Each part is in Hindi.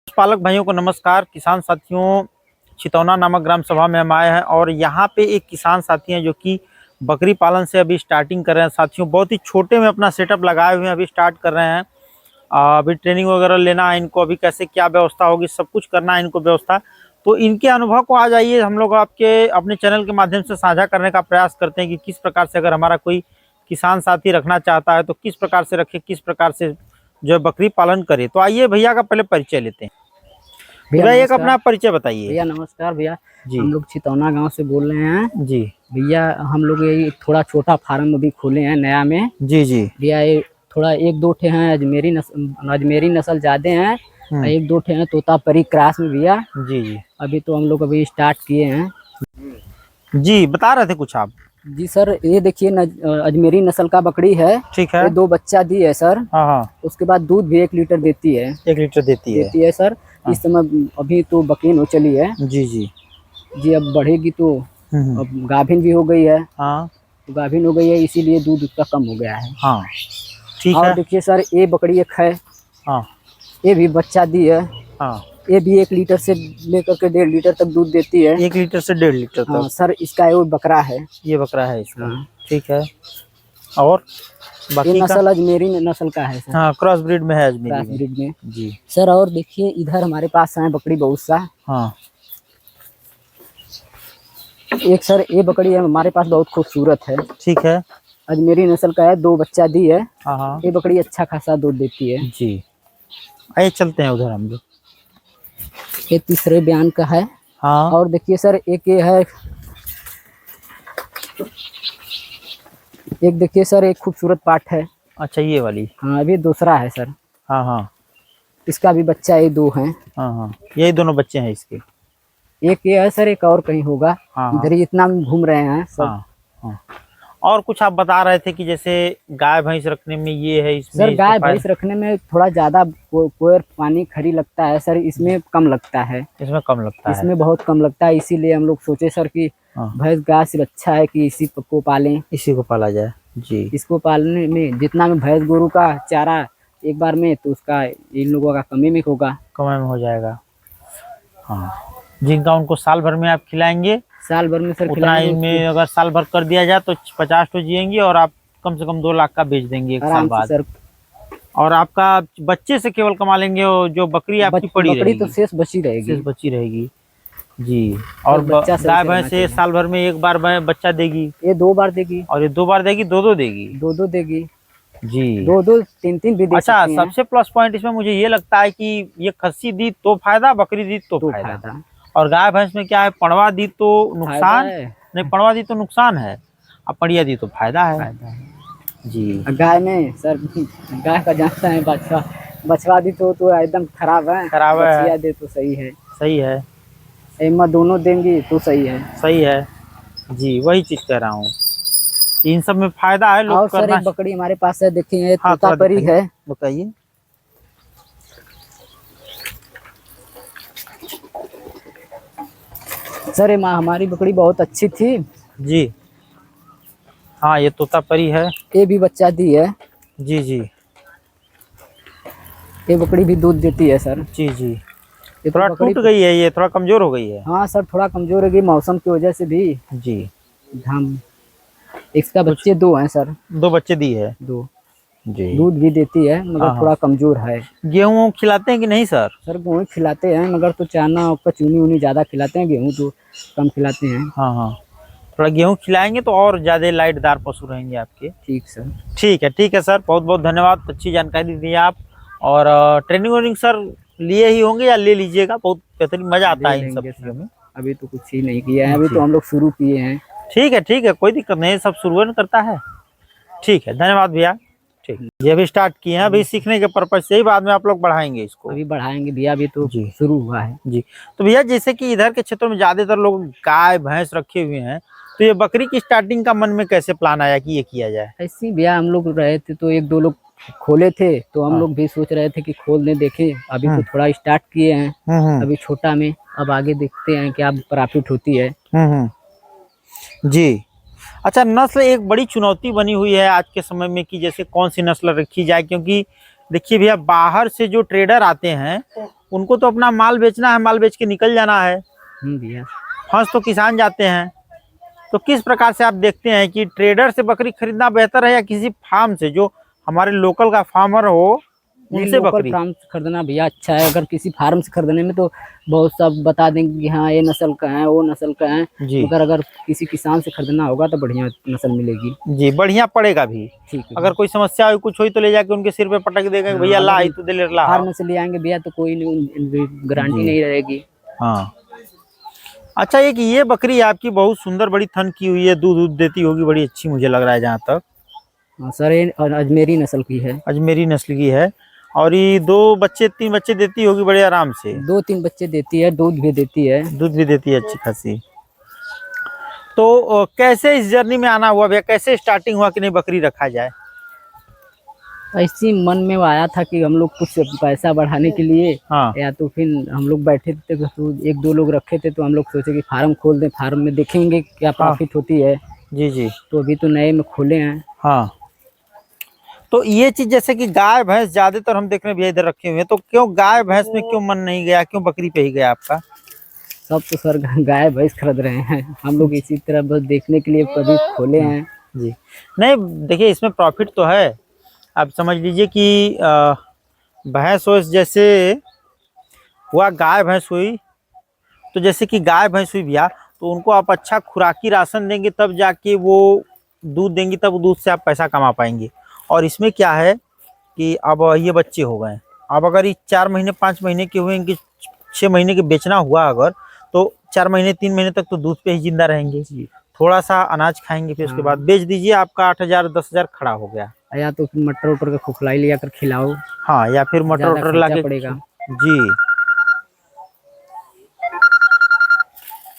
पालक भाइयों को नमस्कार। किसान साथियों, छितौना नामक ग्राम सभा में हम आए हैं और यहाँ पे एक किसान साथी हैं जो कि बकरी पालन से अभी स्टार्टिंग कर रहे हैं। साथियों, बहुत ही छोटे में अपना सेटअप लगाए हुए हैं, अभी स्टार्ट कर रहे हैं। अभी ट्रेनिंग वगैरह लेना है इनको, अभी कैसे क्या व्यवस्था होगी सब कुछ करना है इनको व्यवस्था। तो इनके अनुभव को आज आइए हम लोग आपके अपने चैनल के माध्यम से साझा करने का प्रयास करते हैं कि किस प्रकार से अगर हमारा कोई किसान साथी रखना चाहता है तो किस प्रकार से रखे, किस प्रकार से जो है बकरी पालन करे। तो आइए भैया का पहले परिचय लेते हैं। भैया एक अपना परिचय बताइए। भैया नमस्कार भैया, जी हम लोग छितौना गांव से बोल रहे हैं। जी भैया हम लोग ये थोड़ा छोटा फार्म अभी खोले हैं नया में। जी जी भैया ये थोड़ा एक दो ठे हैं अजमेरी नस्ल ज्यादा हैं, एक दो ठे हैं तोतापरी क्रॉस में भैया। जी जी अभी तो हम लोग अभी स्टार्ट किए हैं। जी बता रहे थे कुछ आप। जी सर, ये देखिए अजमेरी नस्ल का बकरी है। ठीक है। ये 2 बच्चा दी है सर। हाँ हाँ, उसके बाद दूध भी 1 लीटर देती है। 1 लीटर देती है सर। इस समय अभी तो बकरी हो चली है। जी जी जी अब बढ़ेगी तो अब गाभिन भी हो गई है। हाँ तो गाभिन हो गई है, इसीलिए दूध उसका कम हो गया है। हाँ ठीक और है। देखिए सर, ये बकरी एक है, हाँ ये भी बच्चा दी है। हाँ, ये भी 1 लीटर से लेकर के 1.5 लीटर तक दूध देती है। 1 लीटर से 1.5 लीटर हाँ तक। सर, इसका ये बकरा है। ये बकरा है इसका। हाँ। ठीक है। और ये बाकी का नस्ल अजमेरी नस्ल का है सर। हाँ, क्रॉस ब्रीड में है अजमेरी क्रॉस में। ब्रीड में जी सर। और देखिए इधर हमारे पास है बकरी बहुत सा। हाँ। एक सर ये बकरी है हमारे पास, बहुत खूबसूरत है। ठीक है। अजमेरी नस्ल का है, 2 बच्चा दी है। हाँ हाँ ये बकरी अच्छा खासा दूध देती है। जी। आइए चलते हैं उधर हम लोग। ये तीसरे बयान का है। हाँ। और देखिए सर, एक ये है, एक देखिए सर, एक खूबसूरत पाठ है। अच्छा, ये वाली। हाँ अभी दूसरा है सर। हाँ हाँ इसका भी बच्चा ये 2 हैं। हाँ हाँ, यही दोनों बच्चे हैं इसके। एक ये है सर, एक और कहीं होगा। हाँ इधर ही इतना घूम रहे हैं सब। हाँ हाँ। और कुछ आप बता रहे थे कि जैसे गाय भैंस रखने में ये है, इसमें सर गाय भैंस रखने में थोड़ा ज्यादा कोयर पानी खरी लगता है सर, इसमें कम लगता है। इसमें कम लगता है। इसमें बहुत कम लगता है, इसीलिए हम लोग सोचे सर कि भैंस गाय से अच्छा है कि इसी को पालें। इसी को पाला जाए जी। इसको पालने में जितना में भैंस गोरू का चारा एक बार में, तो उसका इन लोगों का कमी में होगा, कमाई में हो जाएगा। हाँ, जिनका उनको साल भर में आप खिलाएंगे, साल भर में सर उतना में अगर साल भर कर दिया जाए तो 50 तो जिएंगे और आप कम से कम 2 लाख का बेच देंगे 1 साल बाद सर। और आपका बच्चे से केवल कमा लेंगे। जो बकरी आपकी पड़ी रहेगी तो शेष बची रहेगी। शेष बची रहेगी जी। और गाय भैंस से साल भर में 1 बार बच्चा देगी। ये 2 बार देगी। और ये 2 बार देगी, 2 देगी। 2 देगी जी। 2 3 भी दे अच्छा, सकती हैं। सबसे प्लस पॉइंट इसमें मुझे ये लगता है कि ये खस्सी दी तो फायदा, बकरी दी तो फायदा। और गाय भैंस में क्या है, पड़वा दी तो नुकसान नहीं, पड़वा दी तो नुकसान है, अब पड़िया दी तो फायदा है जी। गाय में सर, गाय का जानता है बछवा दी तो एकदम खराब है, बछिया दे तो सही है। सही है, एमा दोनों देंगी तो सही है। सही है जी। वही चीज कह रहा हूँ, इन सब में फायदा है। लोग और सर एक बकरी हमारे पास है, देखिए तोतापरी है। बताइए। सर ये हमारी बकरी बहुत अच्छी थी जी। हाँ, ये तोतापरी है। ये भी बच्चा दी है जी जी। ये बकरी भी दूध देती है सर। जी जी। ये थोड़ा टूट गई है, ये थोड़ा कमजोर हो गई है। हाँ सर, थोड़ा कमजोर हो गई मौसम की वजह से भी जी। हम इसका बच्चे 2 हैं सर। 2 बच्चे दी है। 2 जी। दूध भी देती है मगर थोड़ा कमजोर है। गेहूँ खिलाते हैं कि नहीं सर? सर गेहूँ खिलाते हैं, मगर तो चाना आपका चूनी उनी ज्यादा खिलाते हैं, गेहूँ तो कम खिलाते हैं। हाँ हाँ, थोड़ा गेहूँ खिलाएंगे तो और ज्यादा लाइटदार पशु रहेंगे आपके। ठीक सर। ठीक है सर, बहुत बहुत धन्यवाद, अच्छी जानकारी दी आप। और ट्रेनिंग व्रेनिंग सर लिए ही होंगे या ले लीजिएगा? बहुत बेहतरीन, मजा आता है इन सब चीजों में। अभी तो कुछ ही नहीं किया है, अभी तो हम लोग शुरू किए हैं। ठीक है, कोई दिक्कत नहीं, सब शुरू करता है। ठीक है, धन्यवाद भैया। ठीक, ये भी स्टार्ट किए हैं, अभी सीखने के पर्पज से ही, बाद में आप लोग बढ़ाएंगे इसको। अभी बढ़ाएंगे भैया, अभी तो शुरू हुआ है जी। तो भैया जैसे कि इधर के क्षेत्रों में ज्यादातर लोग गाय भैंस रखे हुए हैं, तो ये बकरी की स्टार्टिंग का मन में कैसे प्लान आया कि ये किया जाए? ऐसी भैया हम लोग रहे थे तो 1-2 लोग खोले थे, तो हम लोग भी सोच रहे थे कि खोल ने देखें। अभी तो थोड़ा स्टार्ट किए हैं, अभी छोटा में, अब आगे देखते हैं क्या प्रॉफिट होती है जी। अच्छा, नस्ल एक बड़ी चुनौती बनी हुई है आज के समय में कि जैसे कौन सी नस्ल रखी जाए, क्योंकि देखिए भैया बाहर से जो ट्रेडर आते हैं उनको तो अपना माल बेचना है, माल बेच के निकल जाना है। भैया। फंस तो किसान जाते हैं। तो किस प्रकार से आप देखते हैं कि ट्रेडर से बकरी खरीदना बेहतर है या किसी फार्म से, जो हमारे लोकल का फार्मर हो नहीं, उनसे लोकल बकरी? फार्म से खरीदना भैया अच्छा है। अगर किसी फार्म से खरीदने में तो बहुत सब बता देंगे कि हाँ ये नस्ल का है, वो नस्ल का है, जी मगर अगर किसी किसान से खरीदना होगा तो बढ़िया नस्ल मिलेगी। जी, बढ़िया पड़ेगा भी। ठीक है। अगर कोई समस्या हो, कुछ हुई तो ले जाके उनके सिर पे पटक देंगे, भैया ला आई तो दे ले ला। फार्म से ले आएंगे भैया तो कोई नहीं, गारंटी जी नहीं रहेगी। हाँ। अच्छा, एक ये बकरी आपकी बहुत सुंदर बड़ी थन की हुई है, दूध दूध देती होगी, बड़ी अच्छी मुझे लग रहा है जहाँ तक। हाँ सर, ये अजमेरी नस्ल की है। अजमेरी नस्ल की है। और ये 3 बच्चे देती होगी बड़े आराम से। 2-3 बच्चे देती है, दूध भी देती है। दूध भी देती है अच्छी खासी। तो कैसे इस जर्नी में आना हुआ भैया, कैसे स्टार्टिंग हुआ कि नहीं बकरी रखा जाए? ऐसी मन में आया था कि हम लोग कुछ पैसा बढ़ाने के लिए, हाँ या तो फिर हम लोग बैठे थे तो 1-2 लोग रखे थे, तो हम लोग सोचे कि फार्म खोल दें, फार्म में देखेंगे क्या प्रॉफिट होती है। जी जी तो अभी तो नए में खोले हैं। हाँ। तो ये चीज जैसे कि गाय भैंस ज्यादातर हम देख रहे हैं भैया इधर रखे हुए हैं, तो क्यों गाय भैंस में क्यों मन नहीं गया, क्यों बकरी पे ही गया आपका? सब तो सर गाय भैंस खरीद रहे हैं, हम लोग इसी तरह बस देखने के लिए कभी खोले हैं। जी नहीं, देखिए इसमें प्रॉफिट तो है। आप समझ लीजिए कि भैंस हो जैसे हुआ, गाय भैंस हुई, तो जैसे कि गाय भैंस हुई भैया, तो उनको आप अच्छा खुराकी राशन देंगे तब जाके वो दूध देंगी, तब दूध से आप पैसा कमा पाएंगे। और इसमें क्या है कि अब ये बच्चे हो गए, अब अगर ये 4 महीने 5 महीने के हुए कि 6 महीने के बेचना हुआ अगर, तो 4 महीने 3 महीने तक तो दूध पे ही जिंदा रहेंगे, थोड़ा सा अनाज खाएंगे, फिर उसके बाद बेच दीजिए, आपका 8,000 10,000 खड़ा हो गया। या तो फिर मटर उटर का खुखलाई लिया कर खिलाओ। हाँ, या फिर मटर ज्यादा उटर ला खर्चा के। पड़ेगा। जी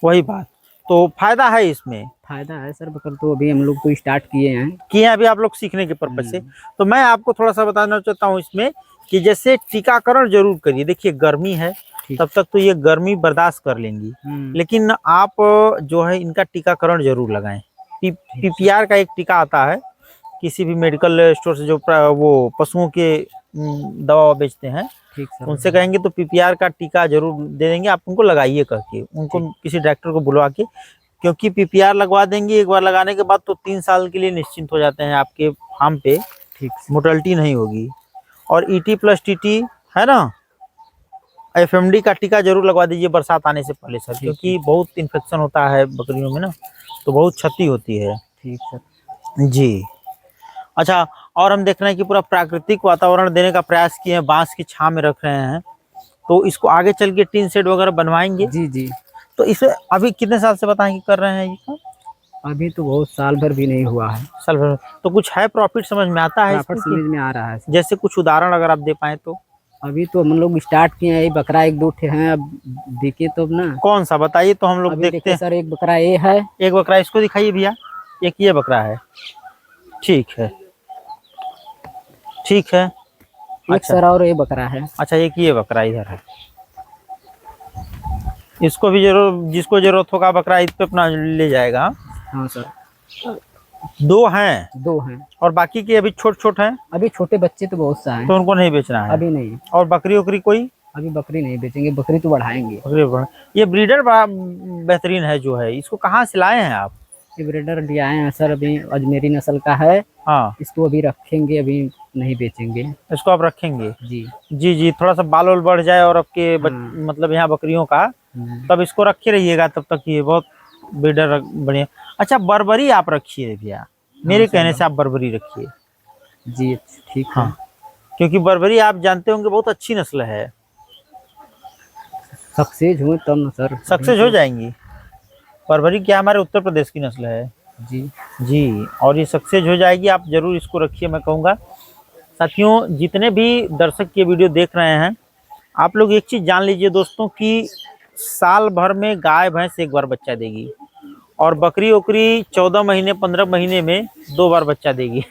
वही बात, तो फायदा है इसमें। फायदा है सर, मगर तो अभी हम लोग तो स्टार्ट किए अभी आप लोग सीखने के पर्पज से। तो मैं आपको थोड़ा सा बताना चाहता हूँ इसमें कि जैसे टीकाकरण जरूर करिए। देखिए गर्मी है, तब तक तो ये गर्मी बर्दाश्त कर लेंगी, लेकिन आप जो है इनका टीकाकरण जरूर लगाएं। पीपीआर का एक टीका आता है, किसी भी मेडिकल स्टोर से जो वो पशुओं के दवा बेचते हैं, उनसे कहेंगे तो पीपीआर का टीका जरूर दे देंगे, आप उनको लगाइए करके, उनको किसी डॉक्टर को बुलवा के, क्योंकि पीपीआर लगवा देंगे एक बार लगाने के बाद तो 3 साल के लिए निश्चिंत हो जाते हैं आपके फार्म पे, मोर्टेलिटी नहीं होगी। और ET+TT है ना, FMD का टीका जरूर लगवा दीजिए बरसात आने से पहले सर, क्योंकि बहुत इन्फेक्शन होता है बकरियों में ना, तो बहुत क्षति होती है। ठीक सर जी। अच्छा, और हम देख रहे हैं कि पूरा प्राकृतिक वातावरण देने का प्रयास किए हैं, बांस की छांव में रख रहे हैं, तो इसको आगे चल के टीन शेड वगैरह बनवाएंगे। जी जी। तो इसे अभी कितने साल से बताएं कि कर रहे हैं ये? अभी तो बहुत साल भर भी नहीं हुआ है। साल भर तो कुछ है प्रॉफिट समझ में आता है? प्रॉफिट समझ में आ रहा है। जैसे कुछ उदाहरण अगर आप दे पाए तो। अभी तो हम लोग स्टार्ट किए हैं, बकरा 1-2 ठे हैं, अब देखे तो अब ना। कौन सा बताइए तो हम लोग देखते हैं सर। एक बकरा ये है, एक बकरा इसको दिखाइए भैया, एक ये बकरा है, ठीक है ठीक है। एक सर और ये बकरा है। अच्छा, एक ये बकरा इधर है, इसको भी जरूर, जिसको जरूरत होगा बकरा इस पे अपना ले जाएगा। हाँ सर, 2 हैं। 2 हैं और बाकी के अभी छोट हैं? अभी छोटे बच्चे तो बहुत सा हैं, तो उनको नहीं बेचना है अभी नहीं। और बकरी उकरी कोई? अभी बकरी नहीं बेचेंगे, बकरी तो बढ़ाएंगे। ये ब्रीडर बेहतरीन है जो है, इसको कहाँ से लाए हैं आप? ये ब्रीडर लिया है सर, अभी अजमेरी नस्ल का है। हाँ, इसको अभी रखेंगे, अभी नहीं बेचेंगे। इसको आप रखेंगे? जी जी जी, थोड़ा सा बाल वाल बढ़ जाए और आपके मतलब यहाँ बकरियों का, तब इसको रखे रहिएगा, तब तक ये बहुत ब्रीडर बढ़िया। अच्छा, बर्बरी आप रखिए भैया, मेरे कहने से आप बर्बरी रखिए। जी ठीक है। हाँ, क्योंकि बर्बरी आप जानते होंगे बहुत अच्छी नस्ल है। सक्सेस हुए तब ना सर। सक्सेस हो जाएंगी। बर्बरी क्या हमारे उत्तर प्रदेश की नस्ल है। जी जी, और ये सक्सेस हो जाएगी, आप जरूर इसको रखिए मैं कहूँगा। साथियों, जितने भी दर्शक ये वीडियो देख रहे हैं, आप लोग एक चीज़ जान लीजिए दोस्तों कि साल भर में गाय भैंस 1 बार बच्चा देगी, और बकरी उकरी 14 महीने 15 महीने में 2 बार बच्चा देगी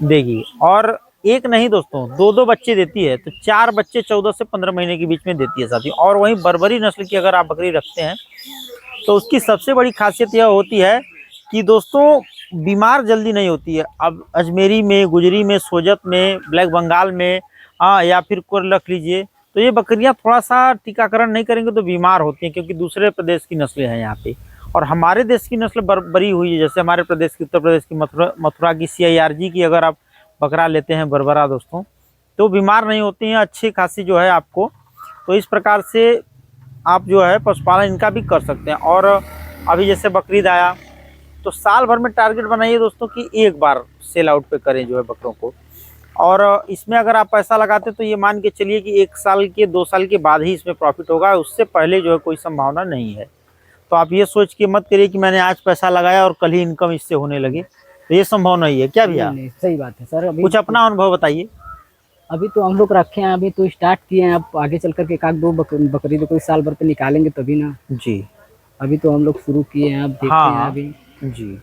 देगी। और एक नहीं दोस्तों, 2-2 बच्चे देती है, तो 4 बच्चे 14 से 15 महीने के बीच में देती है साथियों। और वहीं बर्बरी नस्ल की अगर आप बकरी रखते हैं तो उसकी सबसे बड़ी खासियत यह होती है कि दोस्तों बीमार जल्दी नहीं होती है। अब अजमेरी में, गुजरी में, सोजत में, ब्लैक बंगाल में, या फिर कोर रख लीजिए, तो ये बकरियां थोड़ा सा टीकाकरण नहीं करेंगे तो बीमार होती हैं, क्योंकि दूसरे प्रदेश की नस्लें हैं यहाँ पे, और हमारे देश की नस्ल बरी हुई है। जैसे हमारे प्रदेश की, उत्तर प्रदेश की मथुरा की CIRG की अगर आप बकरा लेते हैं बरबरा दोस्तों, तो बीमार नहीं होती हैं, अच्छी खासी जो है आपको। तो इस प्रकार से आप जो है पशुपालन इनका भी कर सकते हैं। और अभी जैसे बकरीद आया, तो साल भर में टारगेट बनाइए दोस्तों कि एक बार सेल आउट पे करें जो है बकरों को। और इसमें अगर आप पैसा लगाते तो ये मान के चलिए कि 1 साल के 2 साल के बाद ही इसमें प्रॉफिट होगा, उससे पहले जो है कोई संभावना नहीं है। तो आप ये सोच के मत करिए कि मैंने आज पैसा लगाया और कल ही इनकम इससे होने लगी, तो ये संभव नहीं है। क्या भैया? नहीं, सही बात है सर। अभी कुछ अपना अनुभव बताइए। अभी तो हम लोग रखे हैं, अभी तो स्टार्ट किए हैं, अब आगे चल करके एक आध दो बकरी तो कोई साल भर पे निकालेंगे तभी ना। जी, अभी तो हम लोग शुरू किए हैं, अब देखते हाँ, हैं अभी। जी।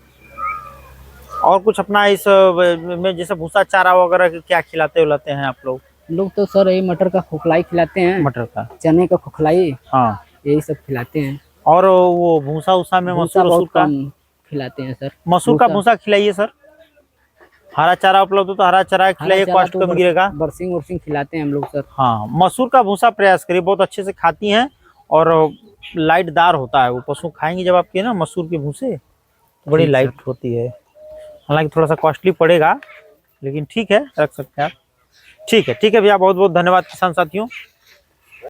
और कुछ अपना इस में जैसे भूसा चारा वगैरह क्या खिलाते उलाते हैं आप लोग? लोग तो सर ये मटर का खोखलाई खिलाते हैं, मटर का, चने का खोखलाई, हाँ, यही सब खिलाते हैं। और वो भूसा उसा में भूसा मसूर बहुत का, कम खिलाते हैं सर। मसूर का भूसा खिलाइए सर। हरा चारा उपलब्ध हो तो हरा चारा खिलाइए, कॉस्ट कम गिरेगा। बरसिंग उरसिंग खिलाते हैं हम लोग सर। हाँ, मसूर का भूसा प्रयास करिए, बहुत अच्छे से खाती हैं और लाइटदार होता है वो। पशु खाएंगे जब आपके ना मसूर के भूसे, तो बड़ी लाइट होती है। हालांकि थोड़ा सा कॉस्टली पड़ेगा, लेकिन ठीक है, रख सकते हैं आप। ठीक है भैया, बहुत बहुत धन्यवाद किसान साथियों।